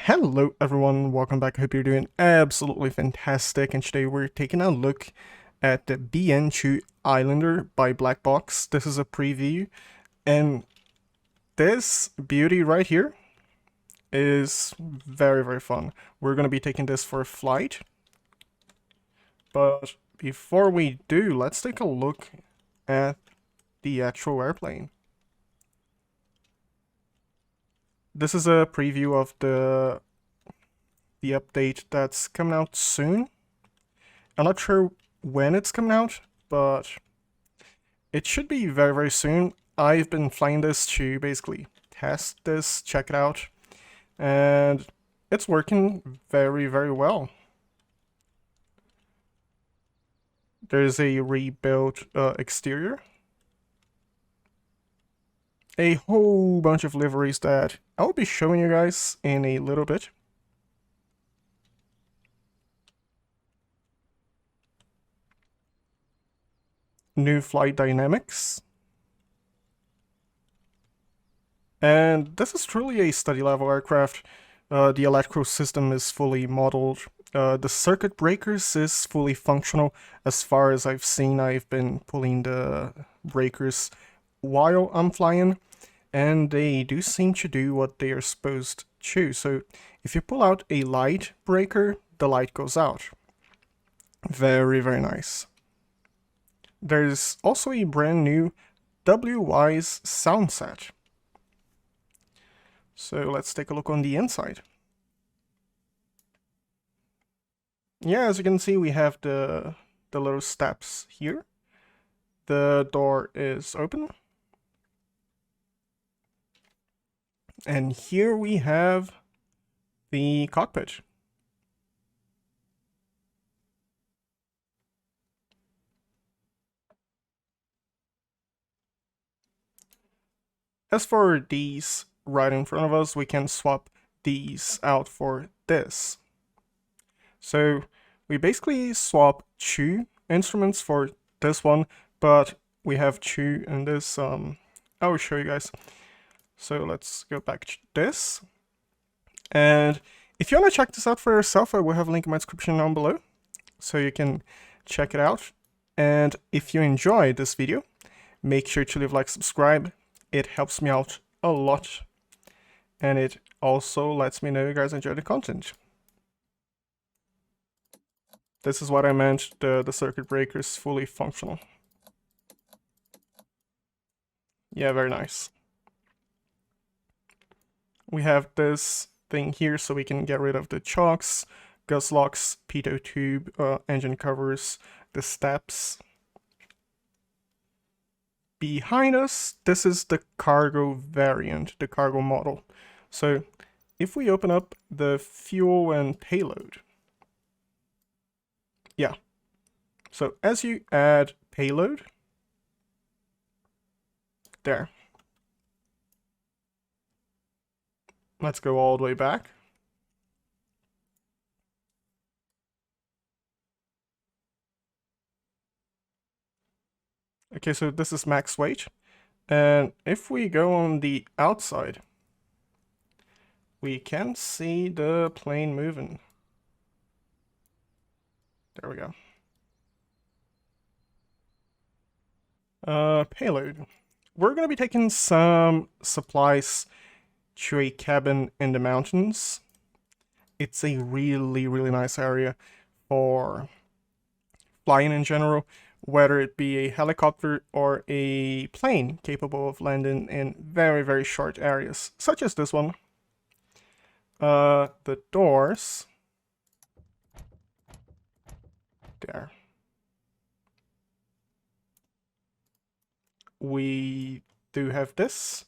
Hello everyone, welcome back. I hope you're doing absolutely fantastic, and today we're taking a look at the BN2 Islander by Blackbox. This is a preview, and this beauty right here is very fun. We're going to be taking this for a flight, but before we do, let's take a look at the actual airplane. This is a preview of the update that's coming out soon. I'm not sure when it's coming out, but it should be very soon. I've been flying this to basically test this, check it out, and it's working very well. There's a rebuilt exterior, a whole bunch of liveries that I'll be showing you guys in a little bit. New flight dynamics. And this is truly a study level aircraft. The electrical system is fully modeled. The circuit breakers is fully functional. As far as I've seen, I've been pulling the breakers while I'm flying, and they do seem to do what they are supposed to. So if you pull out a light breaker, the light goes out. Very nice. There's also a brand new WWise sound set. So let's take a look on the inside. Yeah, as you can see, we have the little steps here. The door is open. And here we have the cockpit. As for these right in front of us, we can swap these out for this. So we basically swap two instruments for this one, but we have two in this. I will show you guys. So let's go back to this. And if you want to check this out for yourself, I will have a link in my description down below, so you can check it out. And if you enjoyed this video, make sure to leave a like, subscribe. It helps me out a lot, and it also lets me know you guys enjoy the content. This is what I meant, the circuit breaker is fully functional. Yeah, very nice. We have this thing here so we can get rid of the chocks, gas locks, pitot tube, engine covers, the steps. Behind us, this is the cargo variant, the cargo model. So if we open up the fuel and payload, yeah. So as you add payload, there. Let's go all the way back. Okay, so this is max weight. And if we go on the outside, we can see the plane moving. There we go. Payload. We're going to be taking some supplies to a cabin in the mountains. It's a really nice area for flying in general, whether it be a helicopter or a plane capable of landing in very short areas, such as this one. The doors, there. We do have this,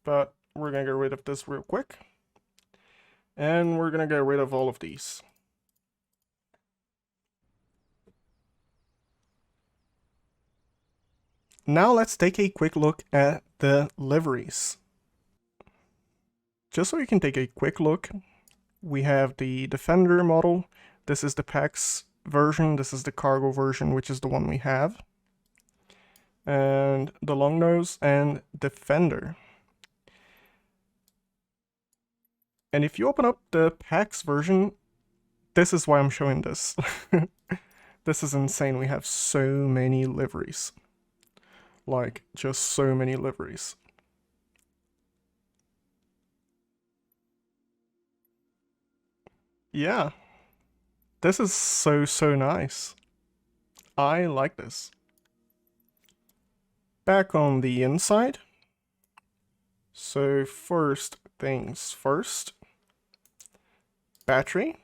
but we're gonna get rid of this real quick. And we're gonna get rid of all of these. Now let's take a quick look at the liveries. Just so you can take a quick look, we have the Defender model. This is the PAX version. This is the cargo version, which is the one we have. And the long nose and Defender. And if you open up the PAX version, this is why I'm showing this. This is insane. We have so many liveries. Like, just so many liveries. Yeah. This is so nice. I like this. Back on the inside. So first things first. Battery.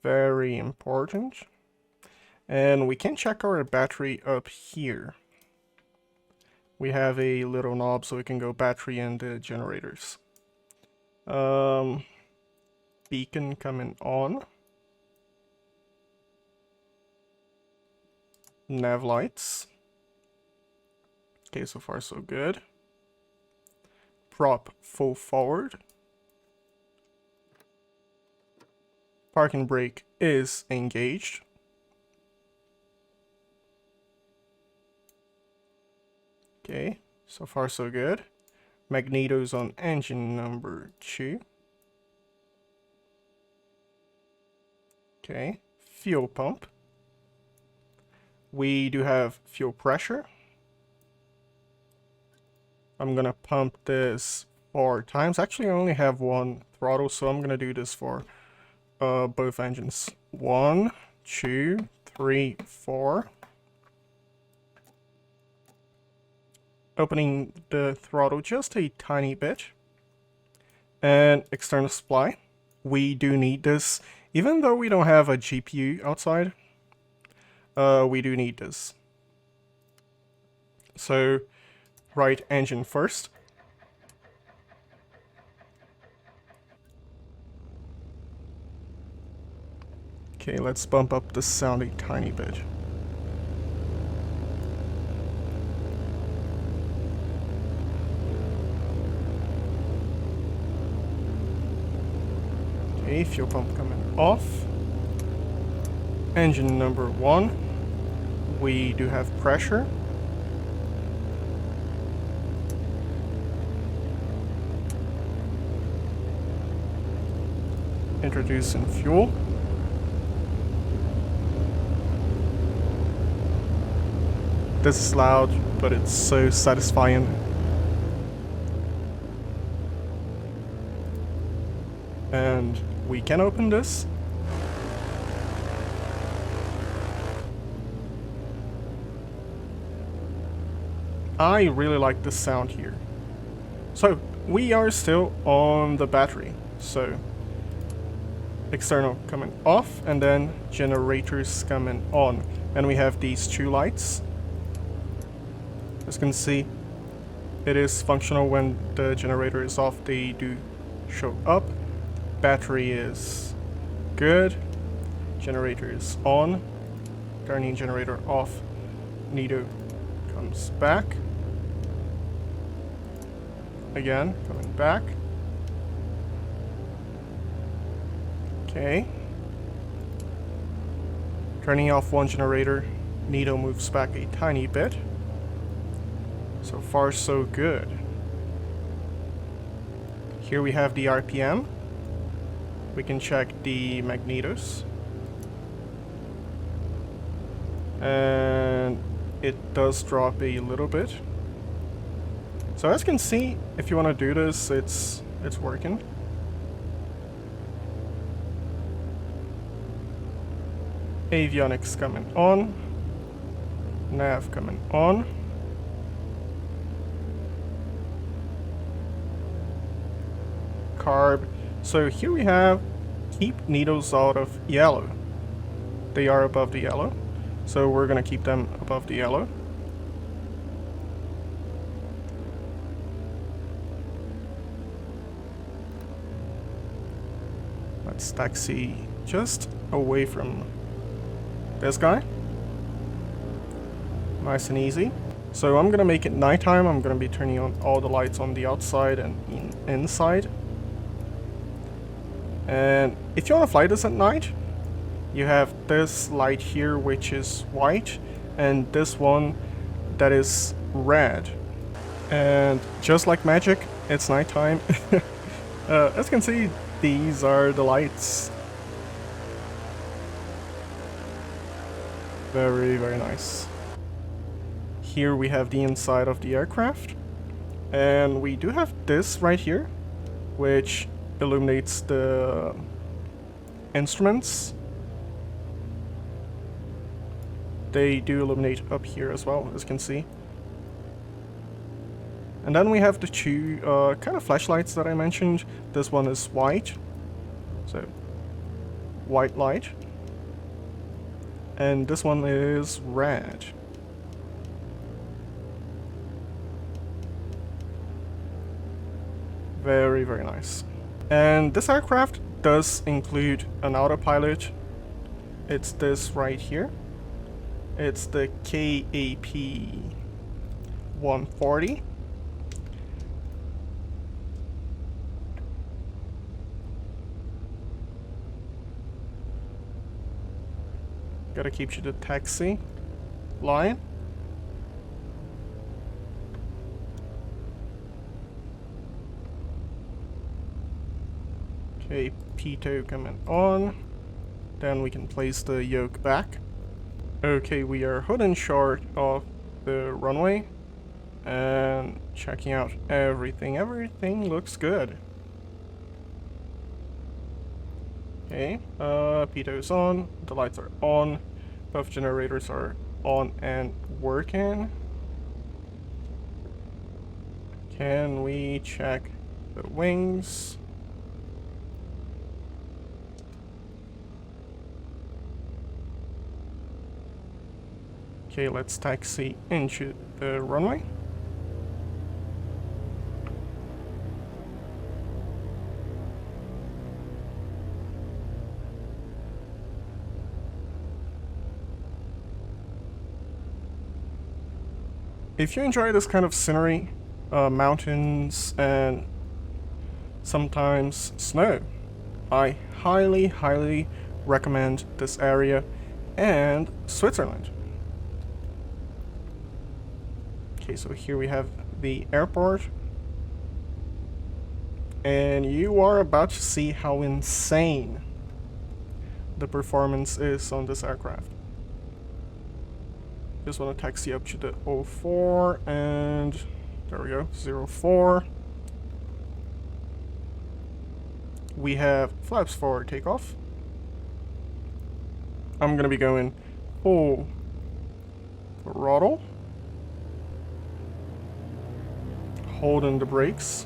Very important. And we can check our battery up here. We have a little knob so we can go battery and the generators. Beacon coming on. Nav lights. Okay, so far so good. Prop full forward. Parking brake is engaged. Okay, so far so good. Magnetos on engine number 2. Okay, fuel pump. We do have fuel pressure. I'm gonna pump this 4 times. Actually, I only have 1 throttle, so I'm gonna do this for both engines. 1, 2, 3, 4. Opening the throttle just a tiny bit. And external supply. We do need this. Even though we don't have a GPU outside, we do need this. So, right engine first. Okay, let's bump up the sound a tiny bit. Okay, fuel pump coming off. Engine number 1. We do have pressure. Introducing fuel. This is loud, but it's so satisfying. And we can open this. I really like the sound here. So, we are still on the battery. So, external coming off, and then generators coming on. And we have these 2 lights. As you can see, it is functional when the generator is off. They do show up. Battery is good. Generator is on. Turning generator off. Nito comes back. Again, coming back. Okay. Turning off 1 generator. Nito moves back a tiny bit. So far, so good. Here we have the RPM. We can check the magnetos. And it does drop a little bit. So as you can see, if you want to do this, it's working. Avionics coming on. Nav coming on. Carb. So here we have keep needles out of yellow. They are above the yellow. So we're gonna keep them above the yellow. Let's taxi just away from this guy. Nice and easy. So I'm gonna make it nighttime. I'm gonna be turning on all the lights on the outside and inside. And if you want to fly this at night, you have this light here which is white, and this one that is red. And just like magic, it's nighttime. As you can see, These are the lights. Very, very nice. Here we have the inside of the aircraft. And we do have this right here, which illuminates the instruments. They do illuminate up here as well, as you can see. And then we have the two kind of flashlights that I mentioned. This one is white, so white light. And this one is red. Very, very nice. And this aircraft does include an autopilot. It's this right here. It's the KAP 140. Gotta keep to the taxi line. Okay, pitot coming on. Then we can place the yoke back. Okay, we are holding short of the runway and checking out everything. Everything looks good. Okay, pito's on, the lights are on, both generators are on and working. Can we check the wings? Okay, let's taxi into the runway. If you enjoy this kind of scenery, mountains and sometimes snow, I highly, highly recommend this area and Switzerland. Okay, so here we have the airport. And you are about to see how insane the performance is on this aircraft. Just want to taxi up to the 04 and there we go, 04. We have flaps for takeoff. I'm gonna be going full throttle. Holding the brakes.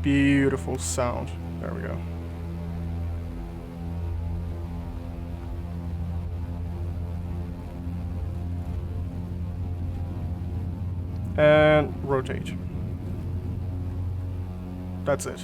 Beautiful sound. There we go. And rotate. That's it.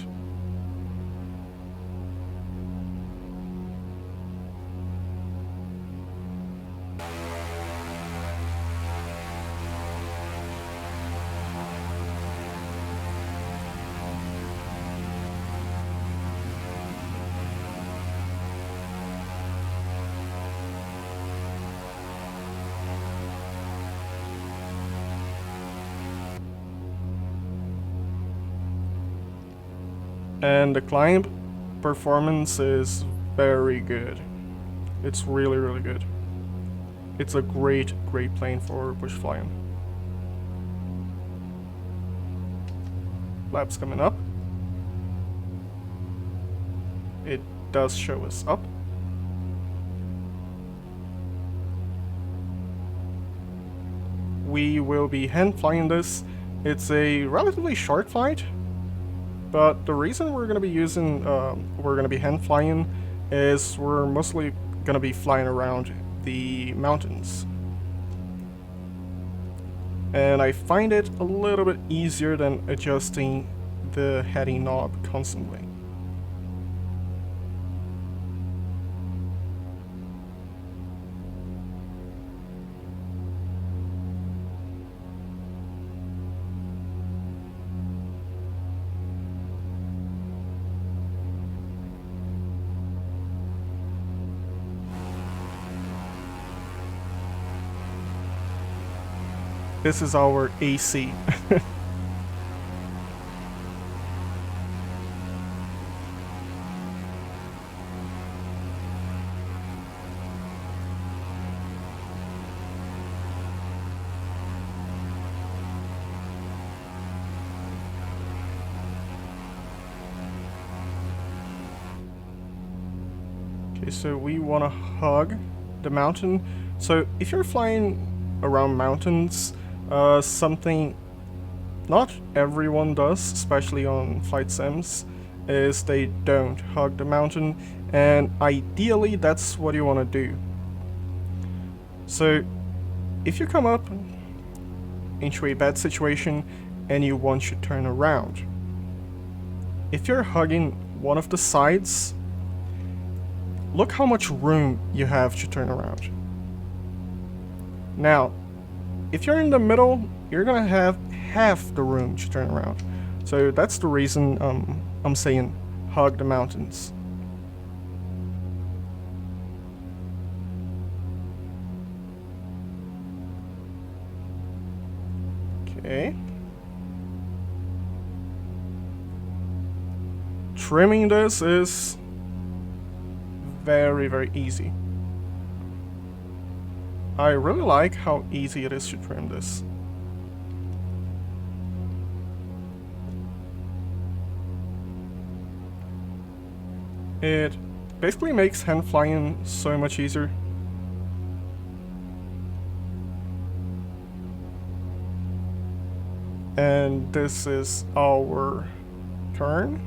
And the climb performance is very good. It's really, really good. It's a great, great plane for bush flying. Flaps coming up. It does show us up. We will be hand flying this. It's a relatively short flight. But the reason we're gonna be hand flying is we're mostly gonna be flying around the mountains. And I find it a little bit easier than adjusting the heading knob constantly. This is our AC. Okay, so we want to hug the mountain. So if you're flying around mountains, something not everyone does, especially on flight sims, is they don't hug the mountain, and ideally that's what you want to do. So if you come up into a bad situation and you want to turn around, if you're hugging one of the sides, look how much room you have to turn around. Now, if you're in the middle, you're gonna have half the room to turn around. So that's the reason I'm saying hug the mountains. Okay. Trimming this is very, very easy. I really like how easy it is to trim this. It basically makes hand flying so much easier. And this is our turn.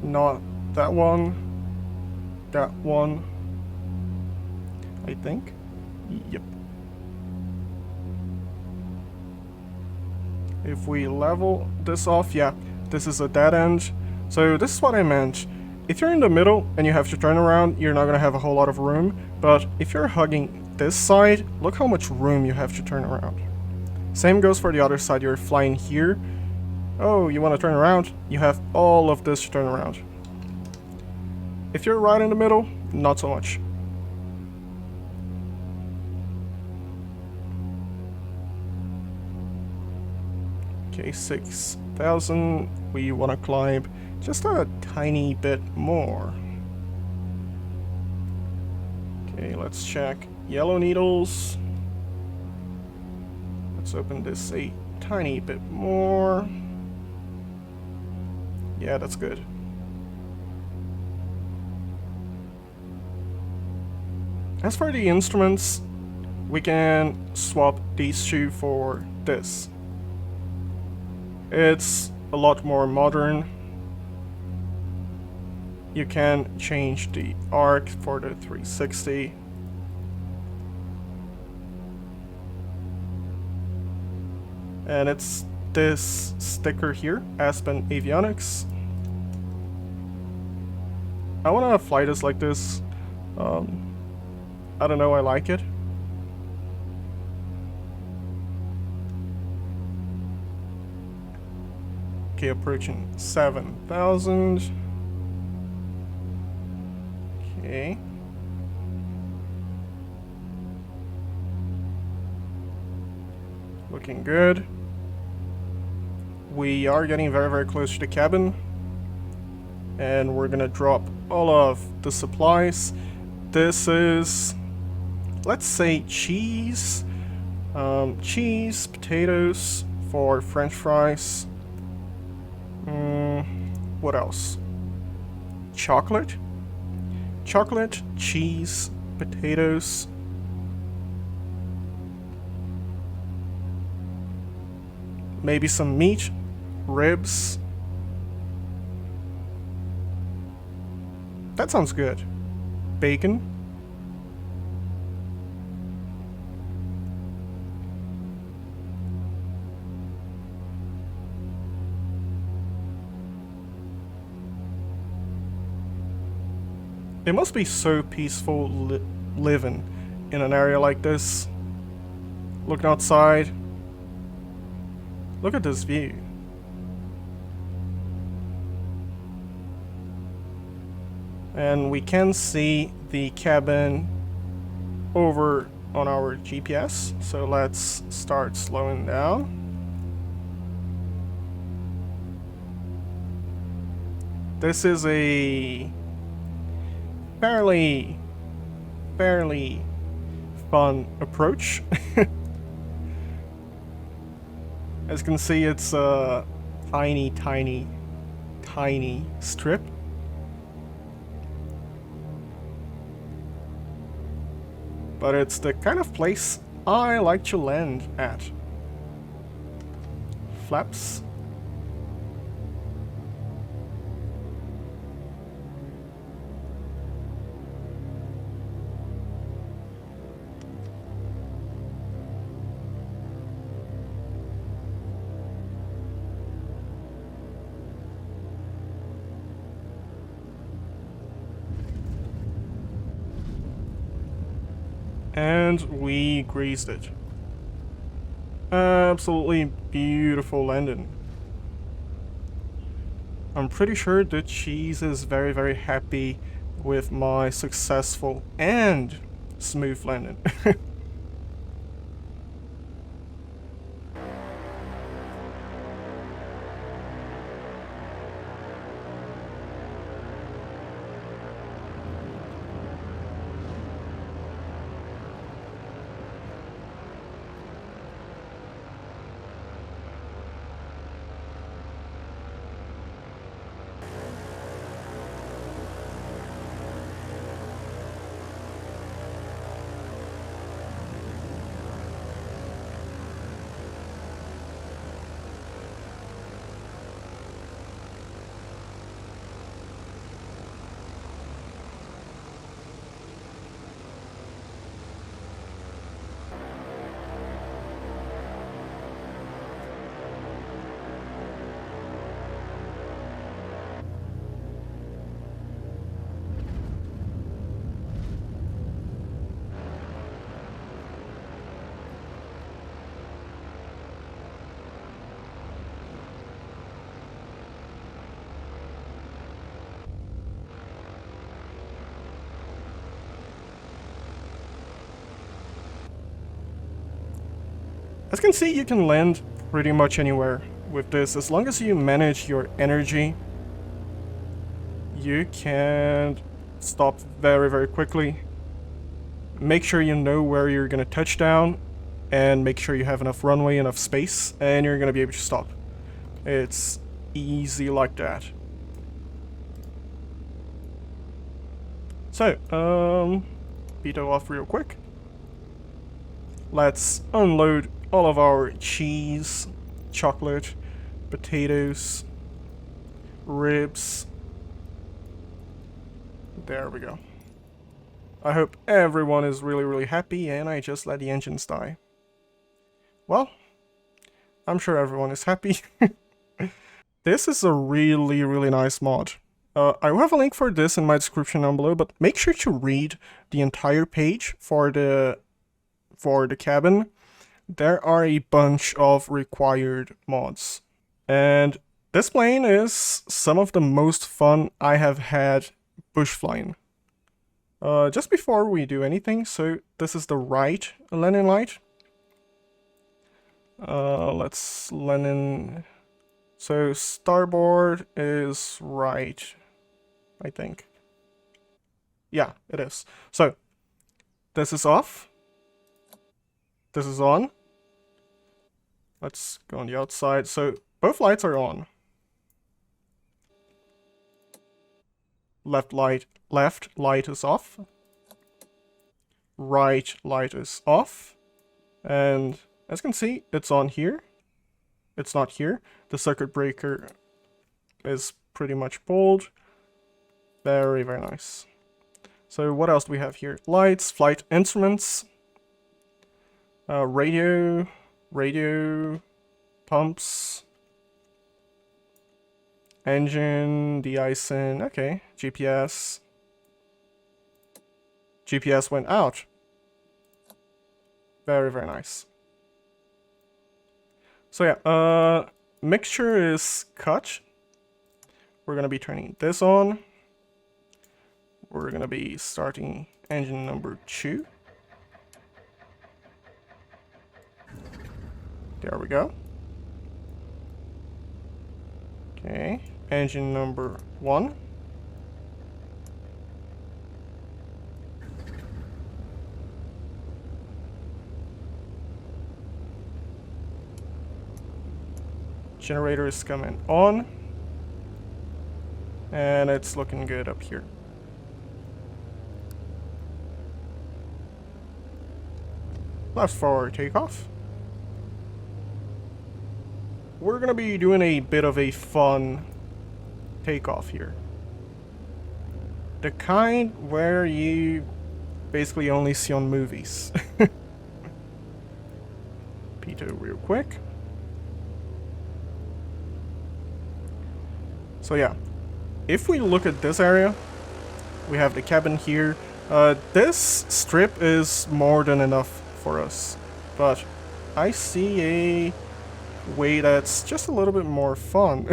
Not that one. That one. I think. Yep. If we level this off, yeah, this is a dead end. So this is what I meant. If you're in the middle and you have to turn around, you're not gonna have a whole lot of room. But if you're hugging this side, look how much room you have to turn around. Same goes for the other side. You're flying here. Oh, you want to turn around? You have all of this to turn around. If you're right in the middle, not so much. Okay, 6,000. We want to climb just a tiny bit more. Okay, let's check yellow needles. Let's open this a tiny bit more. Yeah, that's good. As for the instruments, we can swap these two for this. It's a lot more modern. You can change the arc for the 360. And it's this sticker here, Aspen Avionics. I want to fly this like this. I don't know, I like it. Okay, approaching 7,000. Okay. Looking good. We are getting very, very close to the cabin. And we're gonna drop all of the supplies. This is, let's say, cheese. Cheese, potatoes for French fries. What else? Chocolate. Chocolate, cheese, potatoes. Maybe some meat, ribs. That sounds good. Bacon. It must be so peaceful living in an area like this. Looking outside. Look at this view. And we can see the cabin over on our GPS. So let's start slowing down. This is a fairly fun approach. As you can see, it's a tiny, tiny, tiny strip. But it's the kind of place I like to land at. Flaps. And we greased it. Absolutely beautiful landing. I'm pretty sure the cheese is very, very happy with my successful and smooth landing. As you can see, you can land pretty much anywhere with this. As long as you manage your energy, you can stop very, very quickly. Make sure you know where you're gonna touch down, and make sure you have enough runway, enough space, and you're gonna be able to stop. It's easy like that. So, veto off real quick. Let's unload all of our cheese, chocolate, potatoes, ribs. There we go. I hope everyone is really, really happy, and I just let the engines die. Well, I'm sure everyone is happy. This is a really, really nice mod. I will have a link for this in my description down below, but make sure to read the entire page for the cabin. There are a bunch of required mods. And this plane is some of the most fun I have had bush flying. Just before we do anything, so this is the right landing light. Let's landing. So starboard is right, I think. Yeah, it is. So this is off. This is on. Let's go on the outside. So both lights are on. Left light is off. Right light is off. And as you can see, it's on here. It's not here. The circuit breaker is pretty much pulled. Very, very nice. So what else do we have here? Lights, flight instruments, radio, pumps, engine, de-icing, okay, GPS. GPS went out. Very, very nice. So yeah, mixture is cut. We're gonna be turning this on. We're gonna be starting engine number 2. There we go. Okay, engine number 1. Generator is coming on. And it's looking good up here. Left for takeoff. We're gonna be doing a bit of a fun takeoff here. The kind where you basically only see on movies. Pitot real quick. So yeah, if we look at this area, we have the cabin here. This strip is more than enough for us, but I see a way that's just a little bit more fun.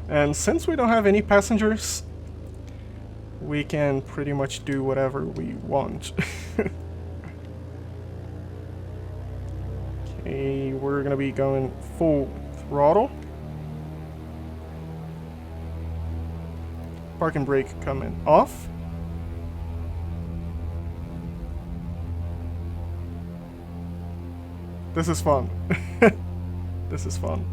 And since we don't have any passengers, we can pretty much do whatever we want. Okay, we're gonna be going full throttle. Parking brake coming off. This is fun. This is fun.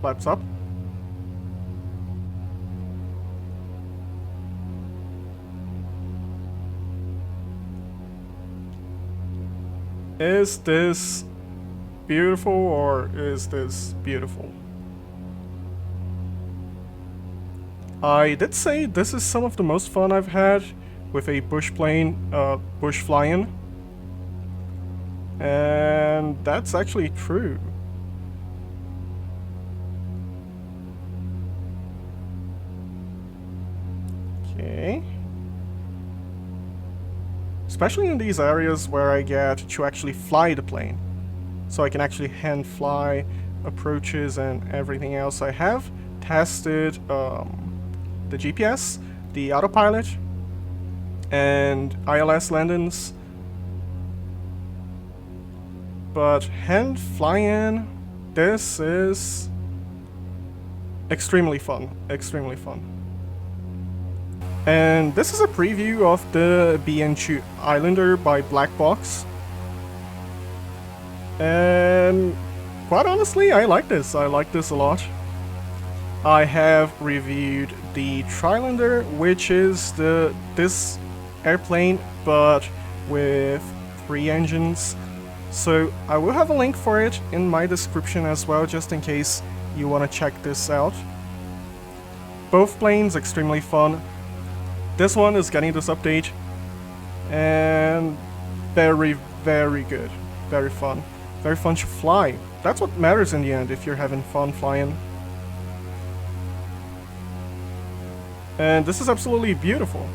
Flaps up. Is this beautiful or is this beautiful? I did say this is some of the most fun I've had with a bush plane, bush flying. And that's actually true. Okay. Especially in these areas where I get to actually fly the plane. So I can actually hand fly approaches and everything else. I have tested the GPS, the autopilot, and ILS landings. But hand flying, this is extremely fun, extremely fun. And this is a preview of the BN2 Islander by Blackbox. And quite honestly, I like this. I like this a lot. I have reviewed the Trilander, which is this airplane, but with 3 engines. So I will have a link for it in my description as well, just in case you want to check this out. Both planes extremely fun. This one is getting this update, and very, very good. Very fun. Very fun to fly. That's what matters in the end, if you're having fun flying. And this is absolutely beautiful.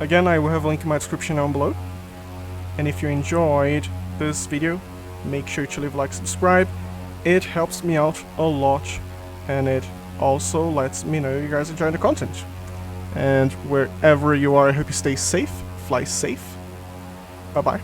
Again, I will have a link in my description down below. And if you enjoyed this video, make sure to leave a like, subscribe. It helps me out a lot, and it also lets me know you guys enjoy the content. And wherever you are, I hope you stay safe, fly safe. Bye bye.